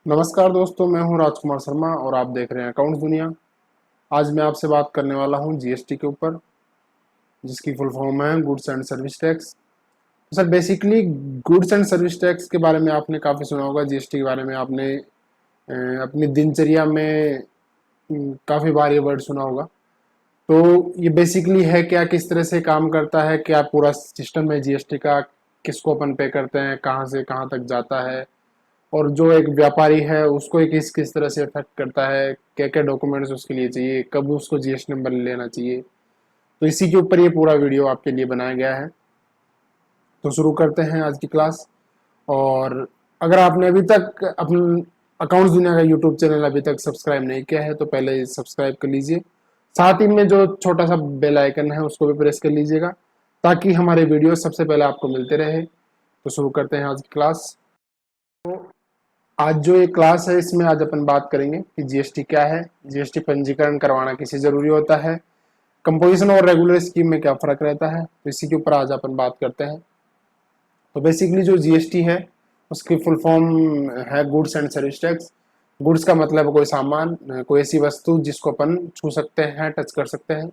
नमस्कार दोस्तों, मैं हूं राजकुमार शर्मा और आप देख रहे हैं अकाउंट्स दुनिया। आज मैं आपसे बात करने वाला हूं जीएसटी के ऊपर, जिसकी फुल फॉर्म है गुड्स एंड सर्विस टैक्स। तो sir basically goods and service tax के बारे में आपने काफ़ी सुना होगा। जीएसटी के बारे में आपने अपनी दिनचर्या में काफ़ी बार ये वर्ड सुना होगा। तो ये बेसिकली है क्या, किस तरह से काम करता है, क्या पूरा सिस्टम है जीएसटी का, किसको अपन पे करते हैं, कहाँ से कहाँ तक जाता है, और जो एक व्यापारी है उसको ये किस किस तरह से इफेक्ट करता है, क्या क्या डॉक्यूमेंट्स उसके लिए चाहिए, कब उसको जीएसटी नंबर लेना चाहिए। तो इसी के ऊपर ये पूरा वीडियो आपके लिए बनाया गया है। तो शुरू करते हैं आज की क्लास। और अगर आपने अभी तक अपने अकाउंट्स दुनिया का यूट्यूब चैनल अभी तक सब्सक्राइब नहीं किया है तो पहले सब्सक्राइब कर लीजिए। साथ ही में जो छोटा सा बेल आइकन है उसको भी प्रेस कर लीजिएगा, ताकि हमारे वीडियो सबसे पहले आपको मिलते रहे। तो शुरू करते हैं आज की क्लास। आज जो ये क्लास है इसमें आज अपन बात करेंगे कि जीएसटी क्या है, जीएसटी पंजीकरण करवाना किसे जरूरी होता है, कंपोजिशन और रेगुलर स्कीम में क्या फर्क रहता है। तो इसी के ऊपर आज अपन बात करते हैं। तो बेसिकली जो जीएसटी है उसकी फुल फॉर्म है goods and service tax. Goods का मतलब कोई सामान, कोई ऐसी वस्तु जिसको अपन छू सकते हैं, टच कर सकते हैं।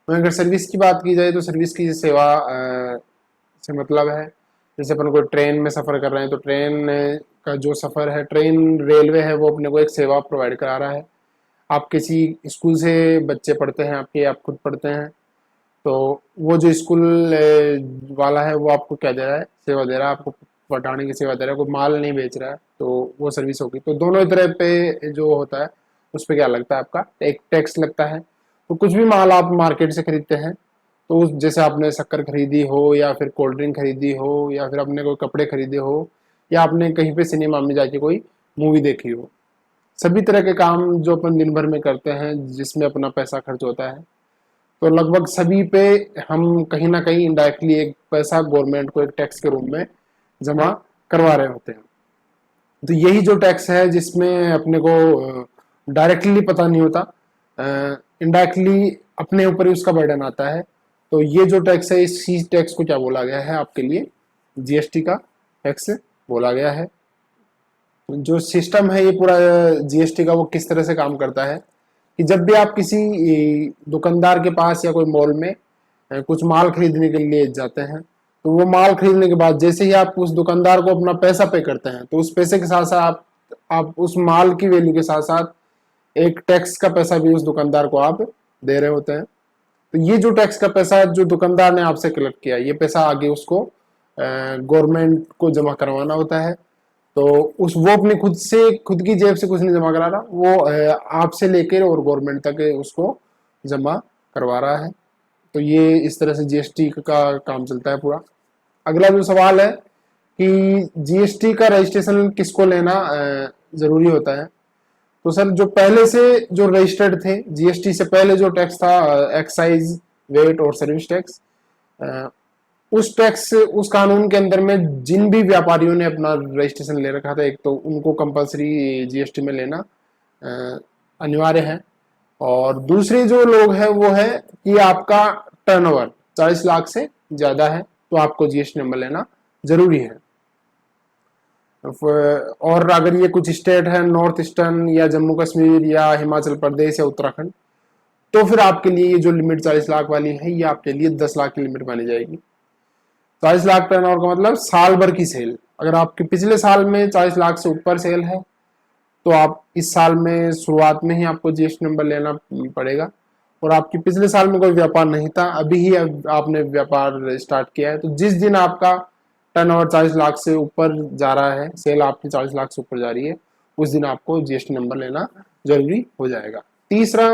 वहीं अगर सर्विस की बात की जाए तो सर्विस की सेवा से मतलब है, जैसे अपन कोई ट्रेन में सफ़र कर रहे हैं तो ट्रेन का जो सफ़र है, ट्रेन रेलवे है, वो अपने को एक सेवा प्रोवाइड करा रहा है। आप किसी स्कूल से बच्चे पढ़ते हैं आपके, आप खुद पढ़ते हैं, तो वो जो स्कूल वाला है वो आपको क्या दे रहा है, सेवा दे रहा है, आपको पढ़ाने की सेवा दे रहा है, कोई माल नहीं बेच रहा है, तो वो सर्विस होगी। तो दोनों तरह पे जो होता है उस पर क्या लगता है, आपका एक टैक्स लगता है। तो कुछ भी माल आप मार्केट से खरीदते हैं, तो उस जैसे आपने शक्कर खरीदी हो या फिर कोल्ड ड्रिंक खरीदी हो या फिर आपने कोई कपड़े खरीदे हो या आपने कहीं पे सिनेमा में जाके कोई मूवी देखी हो, सभी तरह के काम जो अपन दिन भर में करते हैं जिसमें अपना पैसा खर्च होता है, तो लगभग सभी पे हम कहीं ना कहीं इनडायरेक्टली एक पैसा गवर्नमेंट को एक टैक्स के रूप में जमा करवा रहे होते हैं। तो यही जो टैक्स है जिसमें अपने को डायरेक्टली पता नहीं होता, इनडायरेक्टली अपने ऊपर ही उसका बर्डन आता है। तो ये जो टैक्स है, इसी टैक्स को क्या बोला गया है आपके लिए, जीएसटी का टैक्स बोला गया है। जो सिस्टम है ये पूरा जीएसटी का, वो किस तरह से काम करता है कि जब भी आप किसी दुकानदार के पास या कोई मॉल में कुछ माल खरीदने के लिए जाते हैं, तो वो माल खरीदने के बाद जैसे ही आप उस दुकानदार को अपना पैसा पे करते हैं, तो उस पैसे के साथ साथ आप उस माल की वैल्यू के साथ साथ एक टैक्स का पैसा भी उस दुकानदार को आप दे रहे होते हैं। तो ये जो टैक्स का पैसा जो दुकानदार ने आपसे कलेक्ट किया, ये पैसा आगे उसको गवर्नमेंट को जमा करवाना होता है। तो उस वो अपने खुद की जेब से कुछ नहीं जमा करा रहा, वो आपसे लेकर और गवर्नमेंट तक उसको जमा करवा रहा है। तो ये इस तरह से जीएसटी का काम चलता है पूरा। अगला जो सवाल है कि जीएसटी का रजिस्ट्रेशन किसको लेना जरूरी होता है। तो सर जो पहले से जो रजिस्टर्ड थे, जीएसटी से पहले जो टैक्स था, एक्साइज, वेट और सर्विस टैक्स, उस टैक्स उस कानून के अंदर में जिन भी व्यापारियों ने अपना रजिस्ट्रेशन ले रखा था, एक तो उनको कंपलसरी जीएसटी में लेना अनिवार्य है। और दूसरे जो लोग हैं वो है कि आपका टर्नओवर 40 लाख से ज्यादा है तो आपको जीएसटी नंबर लेना जरूरी है। और अगर ये कुछ स्टेट है, नॉर्थ ईस्टर्न या जम्मू कश्मीर या हिमाचल प्रदेश या उत्तराखंड, तो फिर आपके लिए ये जो लिमिट 40 लाख वाली है ये आपके लिए 10 लाख की लिमिट मानी जाएगी। 40 लाख टर्नओवर का मतलब साल भर की सेल। अगर आपके पिछले साल में 40 लाख से ऊपर सेल है तो आप इस साल में शुरुआत में ही आपको जीएसटी नंबर लेना पड़ेगा। और आपकी पिछले साल में कोई व्यापार नहीं था, अभी ही आपने व्यापार स्टार्ट किया है, तो जिस दिन आपका टर्नओवर 40 लाख से ऊपर जा रहा है, सेल आपकी 40 लाख से ऊपर जा रही है, उस दिन आपको जीएसटी नंबर लेना जरूरी हो जाएगा। तीसरा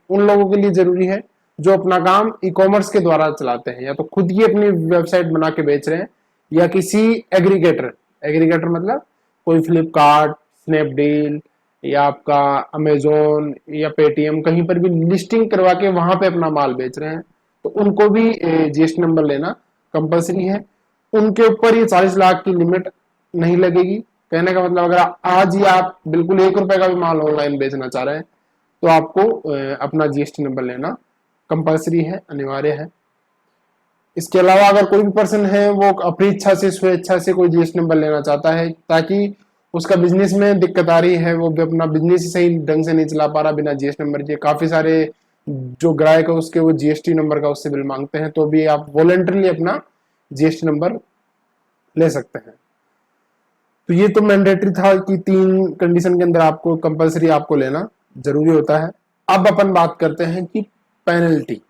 उन लोगों के लिए जरूरी है जो अपना काम ई कॉमर्स के द्वारा चलाते हैं, या तो खुद की अपनी वेबसाइट बना के बेच रहे हैं या किसी एग्रीगेटर, एग्रीगेटर मतलब कोई फ्लिपकार्ट, स्नैपडील या आपका अमेजोन या पेटीएम, कहीं पर भी लिस्टिंग करवा के वहां पे अपना माल बेच रहे हैं, तो उनको भी जीएसटी नंबर लेना कंपलसरी है। उनके ऊपर ये 40 लाख की लिमिट नहीं लगेगी। कहने का मतलब अगर आज ही आप बिल्कुल 1 रुपए का भी माल ऑनलाइन बेचना चाह रहे हैं तो आपको अपना जीएसटी नंबर लेना कंपलसरी है, अनिवार्य है। इसके अलावा अगर कोई भी पर्सन है वो अपनी इच्छा से, स्वेच्छा से कोई जीएसटी नंबर लेना चाहता है ताकि उसका बिजनेस में दिक्कत आ रही है, वो भी अपना बिजनेस सही ढंग से नहीं चला पा रहा बिना जीएसटी नंबर के। काफी सारे जो ग्राहक है उसके वो जीएसटी नंबर का उससे बिल मांगते हैं, तो भी आप वॉलंटरली अपना जीएसटी नंबर ले सकते हैं। तो ये तो मैंडेटरी था कि 3 कंडीशन के अंदर आपको कंपलसरी आपको लेना जरूरी होता है। अब अपन बात करते हैं कि पेनल्टी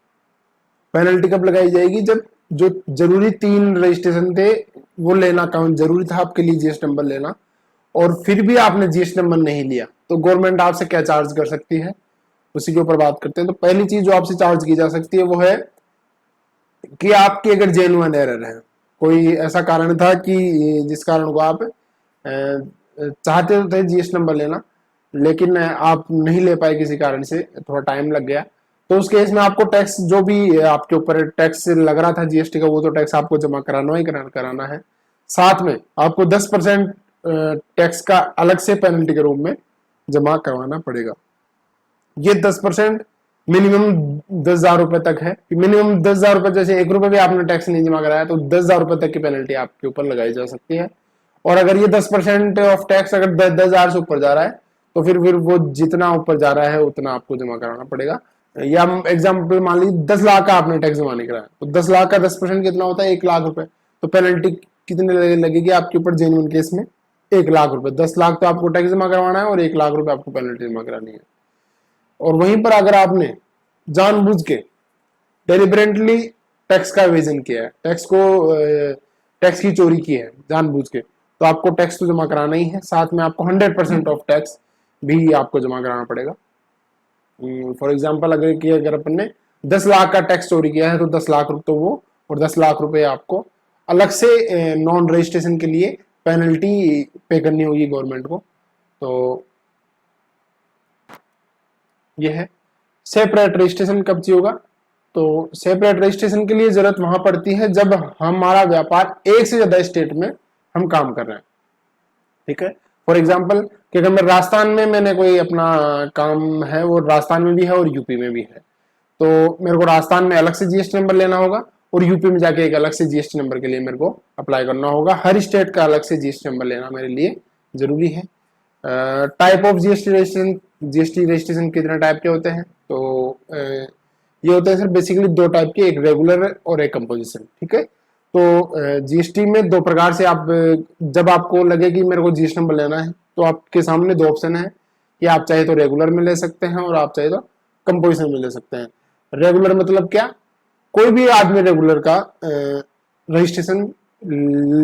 पेनल्टी कब लगाई जाएगी, जब जो जरूरी 3 रजिस्ट्रेशन थे वो लेना जरूरी था आपके लिए जीएसटी नंबर लेना, और फिर भी आपने जीएसटी नंबर नहीं लिया, तो गवर्नमेंट आपसे क्या चार्ज कर सकती है, उसी के ऊपर बात करते हैं। तो पहली चीज जो आपसे चार्ज की जा सकती है वो है कि आपकी अगर जेन्युइन एरर है, कोई ऐसा कारण था कि जिस कारण को आप चाहते थे जीएसटी नंबर लेना लेकिन आप नहीं ले पाए, किसी कारण से थोड़ा टाइम लग गया, तो उस केस में आपको टैक्स जो भी आपके ऊपर टैक्स लग रहा था जीएसटी का, वो तो टैक्स आपको जमा कराना ही कराना है। साथ में आपको 10% टैक्स का अलग से पेनल्टी के रूप में जमा करवाना पड़ेगा। ये 10% मिनिमम 10,000 रुपए तक है। मिनिमम 10,000 रुपए, जैसे 1 रुपए भी आपने टैक्स नहीं जमा कराया तो 10,000 रुपए तक की पेनल्टी आपके ऊपर लगाई जा सकती है। और अगर ये 10% ऑफ टैक्स अगर 10,000 से ऊपर जा रहा है तो फिर वो जितना ऊपर जा रहा है उतना आपको जमा कराना पड़ेगा। या एग्जाम्पल मान लीजिए 10 लाख का आपने टैक्स जमा नहीं कराया, तो 10 लाख का 10% कितना होता है, 1 लाख रुपए। तो पेनल्टी कितने लगेगी आपके ऊपर जेन्युइन केस में, 1 लाख रुपए। 10 लाख तो आपको टैक्स जमा करवाना है और 1 लाख रुपए आपको पेनल्टी जमा करानी है। और वहीं पर अगर आपने जानबूझ के डेलिबरेटली टैक्स का एवेजन किया है, टैक्स की चोरी की है जानबूझ के, तो आपको टैक्स तो जमा कराना ही है। साथ में आपको 100% ऑफ टैक्स भी आपको जमा कराना पड़ेगा। फॉर एग्जाम्पल अगर अपन ने 10 लाख का टैक्स चोरी किया है तो 10 लाख रुपए तो वो, और 10 लाख रुपए आपको अलग से नॉन रजिस्ट्रेशन के लिए पेनल्टी पे करनी होगी गवर्नमेंट को। तो ये है। सेपरेट रजिस्ट्रेशन कब चाहिए होगा, तो सेपरेट रजिस्ट्रेशन के लिए जरूरत वहां पड़ती है जब हमारा व्यापार एक से ज्यादा स्टेट में हम काम कर रहे हैं। ठीक है, फॉर एग्जाम्पल कि अगर मैं राजस्थान में मैंने कोई अपना काम है, वो राजस्थान में भी है और यूपी में भी है, तो मेरे को राजस्थान में अलग से जीएसटी नंबर लेना होगा और यूपी में जाके एक अलग से जीएसटी नंबर के लिए मेरे को अप्लाई करना होगा। हर स्टेट का अलग से जीएसटी नंबर लेना मेरे लिए जरूरी है। टाइप ऑफ जीएसटी रजिस्ट्रेशन कितने टाइप के होते हैं, तो ये होते हैं सर बेसिकली 2 टाइप के, एक रेगुलर और एक कंपोजिशन। ठीक है, तो जीएसटी में 2 प्रकार से आप, जब आपको लगे कि मेरे को जीएसटी नंबर लेना है तो आपके सामने 2 ऑप्शन है कि आप चाहे तो रेगुलर में ले सकते हैं और आप चाहे तो कंपोजिशन में ले सकते हैं। रेगुलर मतलब क्या, कोई भी आदमी रेगुलर का रजिस्ट्रेशन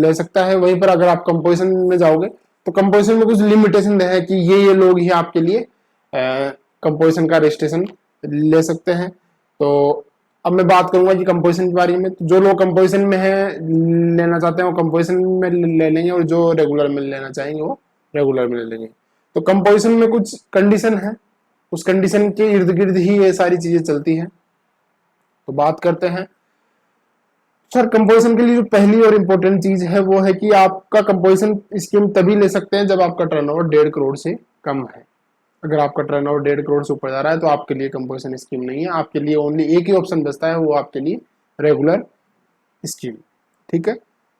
ले सकता है। वहीं पर अगर आप कंपोजिशन में जाओगे तो कंपोजिशन में कुछ लिमिटेशन है कि ये लोग ही आपके लिए कंपोजिशन का रजिस्ट्रेशन ले सकते हैं। तो अब मैं बात करूंगा कि कंपोजिशन के बारे में। तो जो लोग कंपोजिशन में है लेना चाहते हैं वो कंपोजिशन में ले लेंगे, और जो रेगुलर में लेना चाहेंगे वो रेगुलर में ले लेंगे। तो कंपोजिशन में कुछ कंडीशन है, उस कंडीशन के इर्द गिर्द ही ये सारी चीजें चलती हैं। तो बात करते हैं सर कंपोजिशन के लिए जो पहली और इम्पोर्टेंट चीज है वो है कि आपका कंपोजिशन स्कीम तभी ले सकते हैं जब आपका टर्नओवर 1.5 करोड़ से कम है। अगर आपका टर्नओवर 1.5 करोड़ से ऊपर जा रहा है तो आपके लिए कंपोजिशन स्कीम नहीं है, आपके लिए ओनली एक ही ऑप्शन बचता है, वो आपके लिए रेगुलर स्कीम। ठीक है,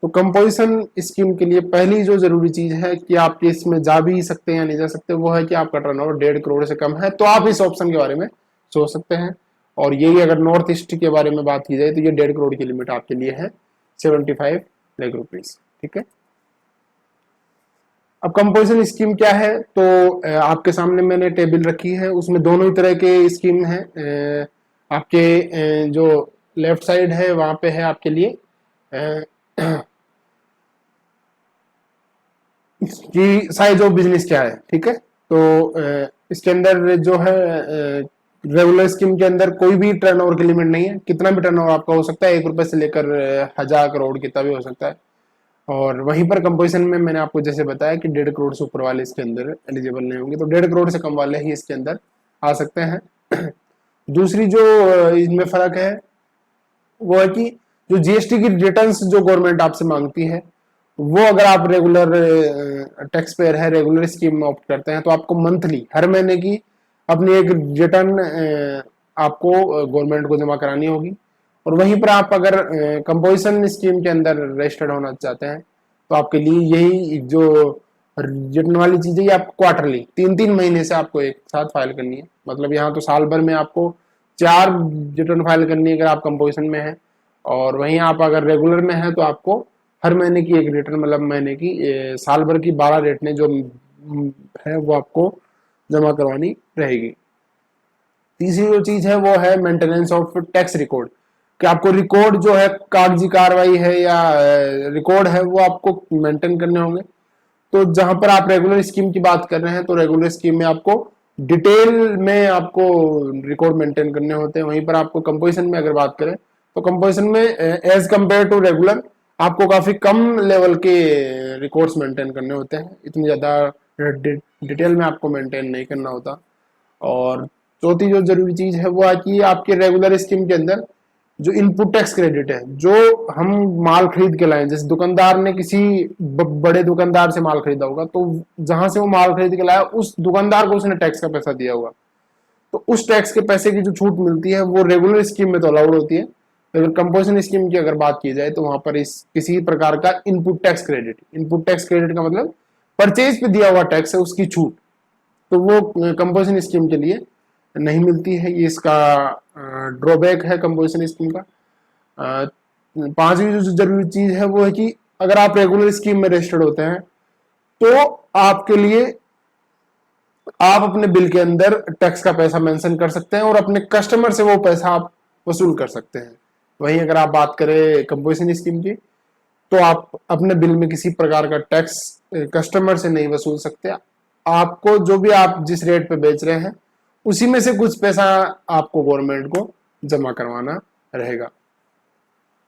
तो कंपोजिशन स्कीम के लिए पहली जो जरूरी चीज है कि आप इसमें जा भी सकते हैं या नहीं जा सकते, वो है कि आपका टर्नओवर 1.5 करोड़ से कम है, तो आप इस ऑप्शन के बारे में सोच सकते हैं। और यही अगर नॉर्थ ईस्ट के बारे में बात की जाए तो ये 1.5 करोड़ की लिमिट आपके लिए है 75 लाख रुपीज। ठीक है, अब कंपोजिशन स्कीम क्या है, तो आपके सामने मैंने टेबल रखी है, उसमें दोनों ही तरह के स्कीम है। आपके जो लेफ्ट साइड है वहां पे है आपके लिए कि साइज ऑफ बिजनेस क्या है। ठीक है, तो इसके अंदर जो है रेगुलर स्कीम के अंदर कोई भी टर्नओवर की लिमिट नहीं है, कितना भी टर्नओवर आपका हो सकता है, 1 रुपए से लेकर 1000 करोड़ कितना भी हो सकता है। और वहीं पर कंपोजिशन में मैंने आपको जैसे बताया कि 1.5 करोड़ से ऊपर वाले इसके अंदर एलिजिबल नहीं होंगे, तो 1.5 करोड़ से कम वाले ही इसके अंदर आ सकते हैं। दूसरी जो इसमें फर्क है वो है कि जो जीएसटी की रिटर्न्स जो गवर्नमेंट आपसे मांगती है, वो अगर आप रेगुलर टैक्स पेयर है, रेगुलर स्कीम में ऑप्ट करते हैं, तो आपको मंथली हर महीने की अपनी एक रिटर्न आपको गवर्नमेंट को जमा करानी होगी। और वहीं पर आप अगर कंपोजिशन स्कीम के अंदर रजिस्टर्ड होना चाहते हैं तो आपके लिए यही जो रिटर्न वाली चीजें ये आपको क्वार्टरली 3-3 महीने से आपको एक साथ फाइल करनी है। मतलब यहाँ तो साल भर में आपको 4 रिटर्न फाइल करनी है अगर आप कंपोजिशन में है, और वहीं आप अगर रेगुलर में है तो आपको हर महीने की एक रिटर्न, मतलब महीने की साल भर की 12 रिटर्न जो है वो आपको जमा करवानी रहेगी। तीसरी जो चीज है वो है मेंटेनेंस ऑफ टैक्स रिकॉर्ड, कि आपको रिकॉर्ड जो है कागजी कार्रवाई है या रिकॉर्ड है वो आपको मेंटेन करने होंगे। तो जहां पर आप रेगुलर स्कीम की बात कर रहे हैं तो रेगुलर स्कीम में आपको डिटेल में आपको रिकॉर्ड मेंटेन करने होते हैं। वहीं पर आपको कंपोजिशन में अगर बात करें तो कंपोजिशन में एज कंपेयर टू रेगुलर आपको काफी कम लेवल के रिकॉर्ड्स मेंटेन करने होते हैं, इतनी ज्यादा डिटेल में आपको मेंटेन नहीं करना होता। और चौथी जो जरूरी चीज है वो है कि आपके रेगुलर स्कीम के अंदर जो इनपुट टैक्स क्रेडिट है, जो हम माल खरीद के लाए, जैसे दुकानदार ने किसी बड़े दुकानदार से माल खरीदा होगा तो जहां से वो माल खरीद के लाया उस दुकानदार को उसने टैक्स का पैसा दिया होगा, तो उस टैक्स के पैसे की जो छूट मिलती है वो रेगुलर स्कीम में तो अलाउड होती है। लेकिन कंपोजिशन स्कीम की अगर बात की जाए तो वहां पर इस किसी प्रकार का इनपुट टैक्स क्रेडिट का मतलब परचेज पे दिया हुआ टैक्स है उसकी छूट, तो वो कंपोजिशन स्कीम के लिए नहीं मिलती है। ये इसका ड्रॉबैक है कंपोजिशन स्कीम का। पांचवी जो जरूरी चीज है वो है कि अगर आप रेगुलर स्कीम में रजिस्टर्ड होते हैं तो आपके लिए आप अपने बिल के अंदर टैक्स का पैसा मेंशन कर सकते हैं और अपने कस्टमर से वो पैसा आप वसूल कर सकते हैं। वहीं अगर आप बात करें कंपोजिशन स्कीम की तो आप अपने बिल में किसी प्रकार का टैक्स कस्टमर से नहीं वसूल सकते। आपको जो भी आप जिस रेट पे बेच रहे हैं उसी में से कुछ पैसा आपको गवर्नमेंट को जमा करवाना रहेगा।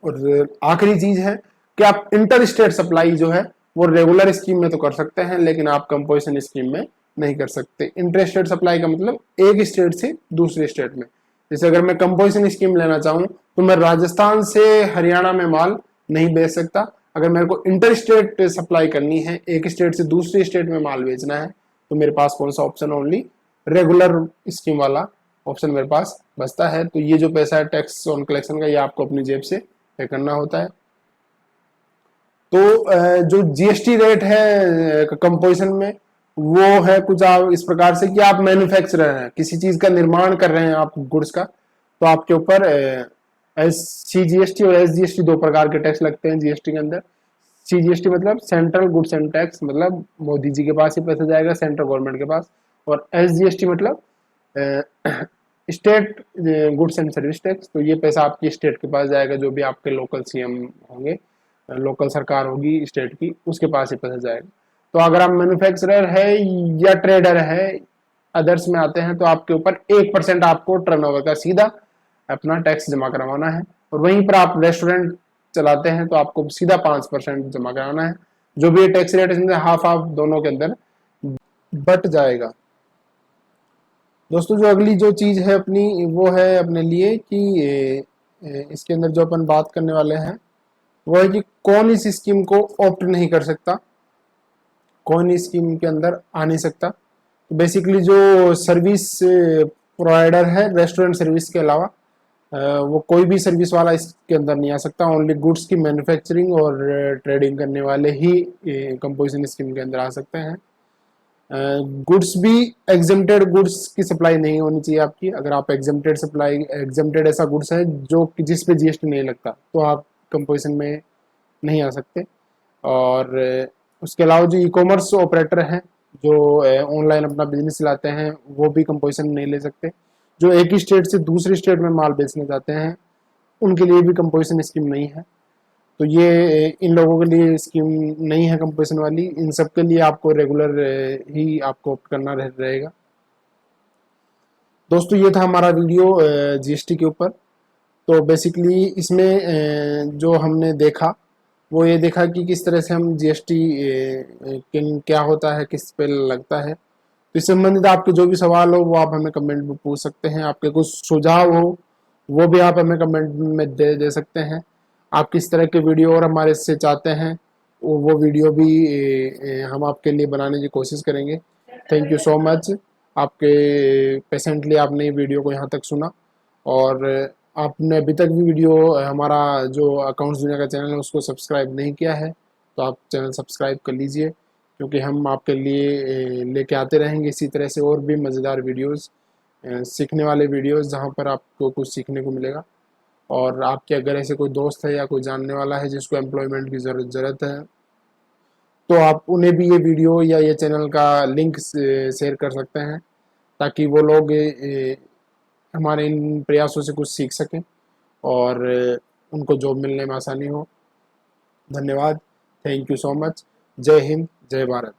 और आखिरी चीज है कि आप इंटर स्टेट सप्लाई जो है वो रेगुलर स्कीम में तो कर सकते हैं लेकिन आप कंपोजिशन स्कीम में नहीं कर सकते। इंटर स्टेट सप्लाई का मतलब एक स्टेट से दूसरे स्टेट में, जैसे अगर मैं कंपोजिशन स्कीम लेना चाहूं तो मैं राजस्थान से हरियाणा में माल नहीं बेच सकता। अगर मेरे को इंटर स्टेट सप्लाई करनी है, एक स्टेट से दूसरे स्टेट में माल बेचना है, तो मेरे पास कौन सा ऑप्शन, ओनली रेगुलर स्कीम वाला ऑप्शन मेरे पास बचता है। तो ये जो पैसा है टैक्स ऑन कलेक्शन का, ये आपको अपनी जेब से पे करना होता है। तो जो जीएसटी रेट है कंपोजिशन में वो है कुछ आप इस प्रकार से कि आप मैन्युफैक्चरर हैं, किसी चीज का निर्माण कर रहे हैं आप गुड्स का, तो आपके ऊपर सीजीएसटी और एसजीएसटी दो प्रकार के टैक्स लगते हैं जीएसटी के अंदर। सीजीएसटी मतलब सेंट्रल गुड्स एंड टैक्स, मतलब मोदी जी के पास ही पैसा जाएगा, सेंट्रल गवर्नमेंट के पास। और एसजीएसटी मतलब state goods and service tax, तो ये पैसा आपकी स्टेट के पास जाएगा, जो भी आपके लोकल सीएम होंगे, लोकल सरकार होगी स्टेट की, उसके पास ही पैसा जाएगा। तो अगर आप मैन्युफैक्चरर है या ट्रेडर है, अदर्स में आते हैं, तो आपके ऊपर 1% आपको टर्नओवर का सीधा अपना टैक्स जमा करवाना है। और वहीं पर आप रेस्टोरेंट चलाते हैं तो आपको सीधा 5% जमा कराना है। जो भी टैक्स रेट है हाफ हाफ दोनों के अंदर बट जाएगा। दोस्तों जो अगली जो चीज है अपनी वो है अपने लिए कि इसके अंदर जो अपन बात करने वाले हैं वो है कि कौन इस स्कीम को ऑप्ट नहीं कर सकता, कौन इस स्कीम के अंदर आ नहीं सकता। तो बेसिकली जो सर्विस प्रोवाइडर है रेस्टोरेंट सर्विस के अलावा वो कोई भी सर्विस वाला इसके अंदर नहीं आ सकता। ओनली गुड्स की मैन्युफैक्चरिंग और ट्रेडिंग करने वाले ही कंपोजिशन स्कीम के अंदर आ सकते हैं। गुड्स भी एग्जेम्प्टेड गुड्स की सप्लाई नहीं होनी चाहिए आपकी। अगर आप एग्जेम्प्टेड ऐसा गुड्स है जो जिस पे जीएसटी नहीं लगता तो आप कंपोजिशन में नहीं आ सकते। और उसके अलावा जो ई कॉमर्स ऑपरेटर हैं जो ऑनलाइन अपना बिजनेस चलाते हैं वो भी कंपोजिशन नहीं ले सकते। जो एक ही स्टेट से दूसरी स्टेट में माल बेचने जाते हैं उनके लिए भी कंपोजिशन स्कीम नहीं है। तो ये इन लोगों के लिए स्कीम नहीं है कंपोजिशन वाली। इन सब के लिए आपको रेगुलर ही आपको ऑप्ट करना रहेगा। दोस्तों ये था हमारा वीडियो जीएसटी के ऊपर। तो बेसिकली इसमें जो हमने देखा वो ये देखा कि किस तरह से हम जीएसटी क्या होता है, किस पे लगता है। तो इससे संबंधित आपके जो भी सवाल हो वो आप हमें कमेंट में पूछ सकते हैं। आपके कुछ सुझाव हो वो भी आप हमें कमेंट में दे सकते हैं। आप किस तरह के वीडियो और हमारे से चाहते हैं वो वीडियो भी हम आपके लिए बनाने की कोशिश करेंगे। Thank you so much. आपके पेशेंटली आपने वीडियो को यहाँ तक सुना, और आपने अभी तक भी वीडियो हमारा जो अकाउंट्स दुनिया का चैनल है उसको सब्सक्राइब नहीं किया है तो आप चैनल सब्सक्राइब कर लीजिए। क्योंकि हम आपके लिए लेके आते रहेंगे इसी तरह से और भी मज़ेदार वीडियोस, सीखने वाले वीडियोस, जहाँ पर आपको कुछ सीखने को मिलेगा। और आपके अगर ऐसे कोई दोस्त है या कोई जानने वाला है जिसको एम्प्लॉयमेंट की ज़रूरत है, तो आप उन्हें भी ये वीडियो या ये चैनल का लिंक शेयर कर सकते हैं, ताकि वो लोग हमारे इन प्रयासों से कुछ सीख सकें और उनको जॉब मिलने में आसानी हो। धन्यवाद। Thank you so much. जय हिंद, जय भारत।